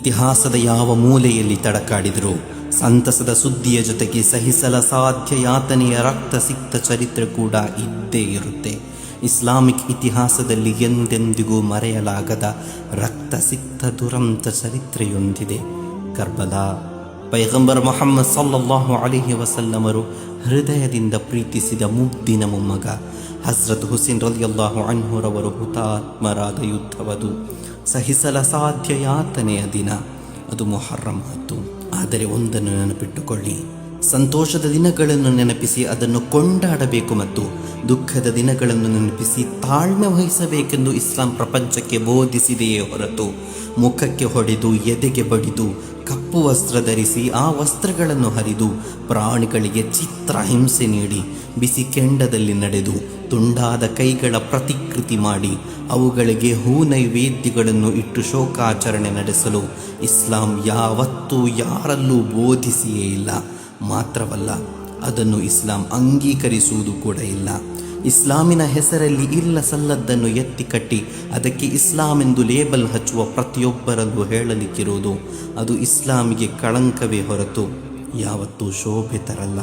ಇತಿಹಾಸದ ಯಾವ ಮೂಲೆಯಲ್ಲಿ ತಡಕಾಡಿದರೂ ಸಂತಸದ ಸುದ್ದಿಯ ಜೊತೆಗೆ ಸಹಿಸಲಸಾಧ್ಯ ಯಾತನೆಯ ರಕ್ತಸಿಕ್ತ ಚರಿತ್ರೆ ಕೂಡ ಇದ್ದೇ ಇರುತ್ತೆ. ಇಸ್ಲಾಮಿಕ್ ಇತಿಹಾಸದಲ್ಲಿ ಎಂದೆಂದಿಗೂ ಮರೆಯಲಾಗದ ರಕ್ತಸಿಕ್ತ ದುರಂತ ಚರಿತ್ರೆಯೊಂದಿದೆ. ಕರ್ಬಲಾ. ಪೈಗಂಬರ್ ಮೊಹಮ್ಮದ್ ಸಲ್ಲಲ್ಲಾಹು ಅಲೈಹಿ ವಸಲ್ಲಮರು ಹೃದಯದಿಂದ ಪ್ರೀತಿಸಿದ ಮುಗ್ದಿನ ಮೊಮ್ಮಗ ಹಜ್ರತ್ ಹುಸೇನ್ ರಲಿಯಲ್ಲಾಹು ಅನ್ಹುರವರು ಹುತಾತ್ಮರಾದ ಯುದ್ಧವದು. ಸಹಿಸಲಸಾಧ್ಯ ಯಾತನೆಯ ದಿನ ಅದು ಮೊಹರ್ರಂ 10. ಆದರೆ ಒಂದನ್ನು ನೆನಪಿಟ್ಟುಕೊಳ್ಳಿ, ಸಂತೋಷದ ದಿನಗಳನ್ನು ನೆನಪಿಸಿ ಅದನ್ನು ಕೊಂಡಾಡಬೇಕು ಮತ್ತು ದುಃಖದ ದಿನಗಳನ್ನು ನೆನಪಿಸಿ ತಾಳ್ಮೆ ವಹಿಸಬೇಕೆಂದು ಇಸ್ಲಾಂ ಪ್ರಪಂಚಕ್ಕೆ ಬೋಧಿಸಿದೆಯೇ ಹೊರತು ಮುಖಕ್ಕೆ ಹೊಡೆದು ಎದೆಗೆ ಬಡಿದು ಕಪ್ಪು ವಸ್ತ್ರ ಧರಿಸಿ ಆ ವಸ್ತ್ರಗಳನ್ನು ಹರಿದು ಪ್ರಾಣಿಗಳಿಗೆ ಚಿತ್ರಹಿಂಸೆ ನೀಡಿ ಬಿಸಿ ಕೆಂಡದಲ್ಲಿ ನಡೆದು ತುಂಡಾದ ಕೈಗಳ ಪ್ರತಿಕೃತಿ ಮಾಡಿ ಅವುಗಳಿಗೆ ಹೂ ನೈವೇದ್ಯಗಳನ್ನು ಇಟ್ಟು ಶೋಕಾಚರಣೆ ನಡೆಸಲು ಇಸ್ಲಾಂ ಯಾವತ್ತೂ ಯಾರಲ್ಲೂ ಬೋಧಿಸಿಯೇ ಇಲ್ಲ. ಮಾತ್ರವಲ್ಲ, ಅದನ್ನು ಇಸ್ಲಾಂ ಅಂಗೀಕರಿಸುವುದು ಕೂಡ ಇಲ್ಲ. ಇಸ್ಲಾಮಿನ ಹೆಸರಲ್ಲಿ ಇಲ್ಲ ಸಲ್ಲದ್ದನ್ನು ಎತ್ತಿ ಕಟ್ಟಿ ಅದಕ್ಕೆ ಇಸ್ಲಾಂ ಎಂದು ಲೇಬಲ್ ಹಚ್ಚುವ ಪ್ರತಿಯೊಬ್ಬರಲ್ಲೂ ಹೇಳಲಿಕ್ಕಿರುವುದು ಅದು ಇಸ್ಲಾಮಿಗೆ ಕಳಂಕವೇ ಹೊರತು ಯಾವತ್ತೂ ಶೋಭೆ ತರಲ್ಲ.